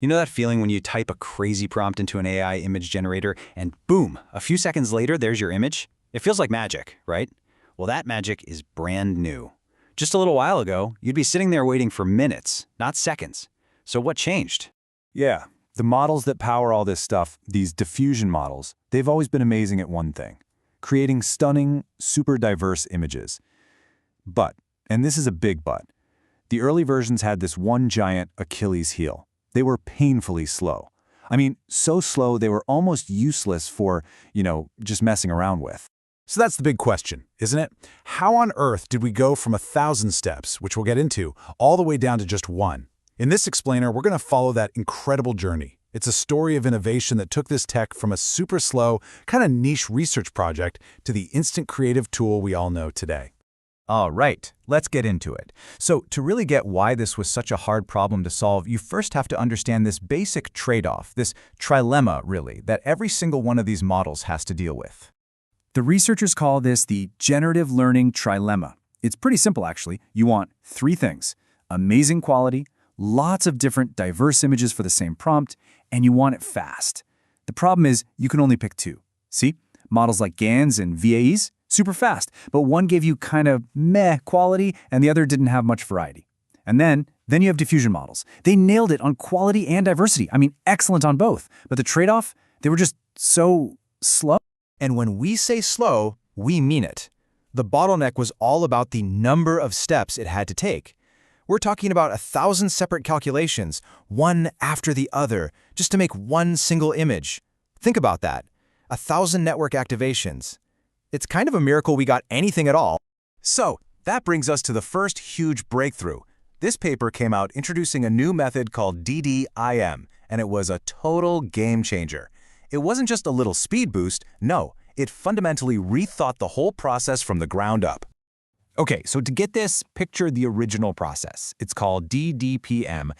You know that feeling when you type a crazy prompt into an AI image generator and boom, a few seconds later, there's your image? It feels like magic, right? Well, that magic is brand new. Just a little while ago, you'd be sitting there waiting for minutes, not seconds. So what changed? Yeah, the models that power all this stuff, these diffusion models, they've always been amazing at one thing: creating stunning, super diverse images. But, and this is a big but, the early versions had this one giant Achilles heel. They were painfully slow. I mean, so slow they were almost useless for, just messing around with. So that's the big question, isn't it? How on earth did we go from 1,000 steps, which we'll get into, all the way down to just one? In this explainer, we're going to follow that incredible journey. It's a story of innovation that took this tech from a super slow, kind of niche research project to the instant creative tool we all know today. All right, let's get into it. So to really get why this was such a hard problem to solve, you first have to understand this basic trade-off, this trilemma, really, that every single one of these models has to deal with. The researchers call this the generative learning trilemma. It's pretty simple, actually. You want three things: amazing quality, lots of different diverse images for the same prompt, and you want it fast. The problem is you can only pick two. See? Models like GANs and VAEs, super fast, but one gave you kind of meh quality and the other didn't have much variety. And then you have diffusion models. They nailed it on quality and diversity. I mean, excellent on both. But the trade-off, they were just so slow. And when we say slow, we mean it. The bottleneck was all about the number of steps it had to take. We're talking about 1,000 separate calculations, one after the other, just to make one single image. Think about that. 1,000 network activations. It's kind of a miracle we got anything at all. So that brings us to the first huge breakthrough. This paper came out introducing a new method called DDIM, and it was a total game changer. It wasn't just a little speed boost, no, it fundamentally rethought the whole process from the ground up. Okay, so to get this, picture the original process. It's called DDPM,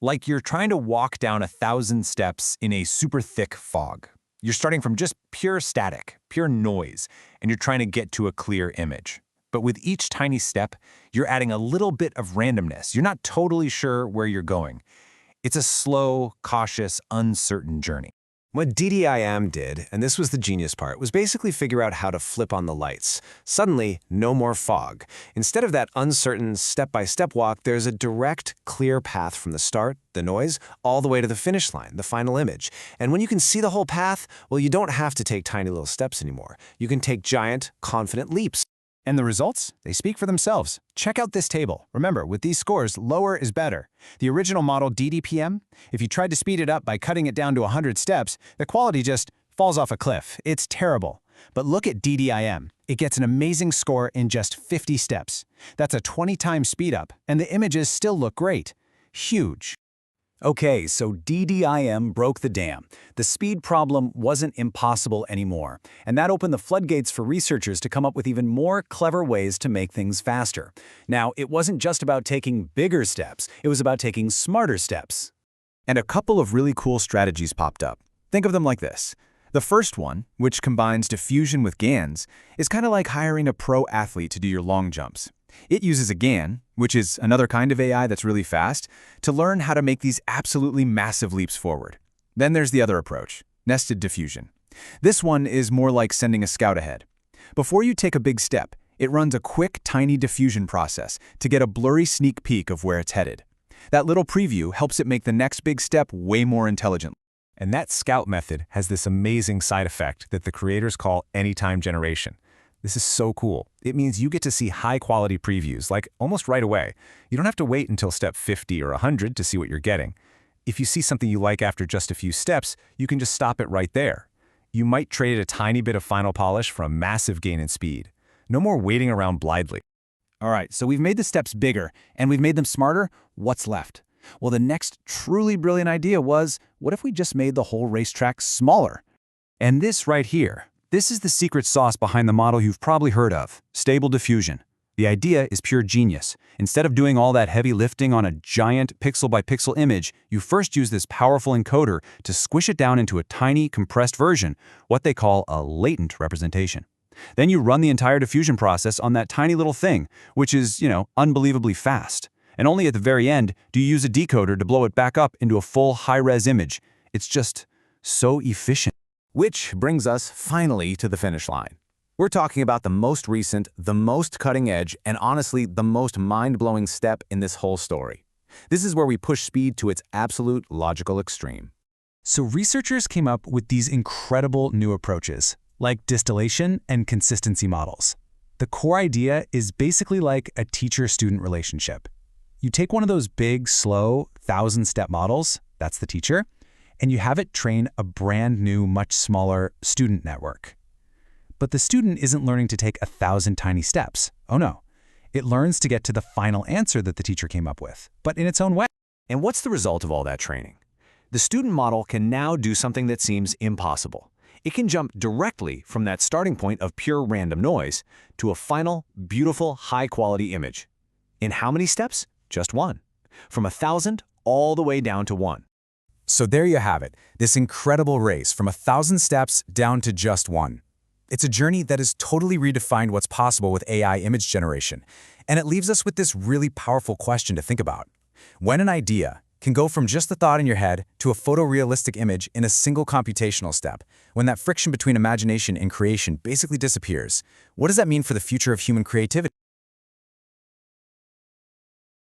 like you're trying to walk down 1,000 steps in a super thick fog. You're starting from just pure static, pure noise, and you're trying to get to a clear image. But with each tiny step, you're adding a little bit of randomness. You're not totally sure where you're going. It's a slow, cautious, uncertain journey. What DDIM did, and this was the genius part, was basically figure out how to flip on the lights. Suddenly, no more fog. Instead of that uncertain step-by-step walk, there's a direct, clear path from the start, the noise, all the way to the finish line, the final image. And when you can see the whole path, well, you don't have to take tiny little steps anymore. You can take giant, confident leaps. And the results? They speak for themselves. Check out this table. Remember, with these scores, lower is better. The original model DDPM, if you tried to speed it up by cutting it down to 100 steps, the quality just falls off a cliff. It's terrible. But look at DDIM. It gets an amazing score in just 50 steps. That's a 20-time speed up, and the images still look great. Huge. Okay, so DDIM broke the dam. The speed problem wasn't impossible anymore, and that opened the floodgates for researchers to come up with even more clever ways to make things faster. Now, it wasn't just about taking bigger steps, it was about taking smarter steps. And a couple of really cool strategies popped up. Think of them like this. The first one, which combines diffusion with GANs, is kind of like hiring a pro athlete to do your long jumps. It uses a GAN, which is another kind of AI that's really fast, to learn how to make these absolutely massive leaps forward. Then there's the other approach, nested diffusion. This one is more like sending a scout ahead. Before you take a big step, it runs a quick, tiny diffusion process to get a blurry sneak peek of where it's headed. That little preview helps it make the next big step way more intelligent. And that scout method has this amazing side effect that the creators call anytime generation. This is so cool. It means you get to see high-quality previews, like almost right away. You don't have to wait until step 50 or 100 to see what you're getting. If you see something you like after just a few steps, you can just stop it right there. You might trade a tiny bit of final polish for a massive gain in speed. No more waiting around blindly. All right, so we've made the steps bigger, and we've made them smarter. What's left? Well, the next truly brilliant idea was, what if we just made the whole racetrack smaller? And this right here, this is the secret sauce behind the model you've probably heard of, Stable Diffusion. The idea is pure genius. Instead of doing all that heavy lifting on a giant pixel-by-pixel image, you first use this powerful encoder to squish it down into a tiny, compressed version, what they call a latent representation. Then you run the entire diffusion process on that tiny little thing, which is, unbelievably fast. And only at the very end do you use a decoder to blow it back up into a full high-res image. It's just so efficient. Which brings us finally to the finish line. We're talking about the most recent, the most cutting edge, and honestly, the most mind-blowing step in this whole story. This is where we push speed to its absolute logical extreme. So researchers came up with these incredible new approaches, like distillation and consistency models. The core idea is basically like a teacher-student relationship. You take one of those big, slow, 1,000-step models, that's the teacher, and you have it train a brand new, much smaller student network. But the student isn't learning to take 1,000 tiny steps. Oh no. It learns to get to the final answer that the teacher came up with, but in its own way. And what's the result of all that training? The student model can now do something that seems impossible. It can jump directly from that starting point of pure random noise to a final, beautiful, high-quality image. In how many steps? Just one. From 1,000 all the way down to 1. So there you have it, this incredible race from 1,000 steps down to just 1. It's a journey that has totally redefined what's possible with AI image generation, and it leaves us with this really powerful question to think about. When an idea can go from just the thought in your head to a photorealistic image in a single computational step, when that friction between imagination and creation basically disappears, what does that mean for the future of human creativity?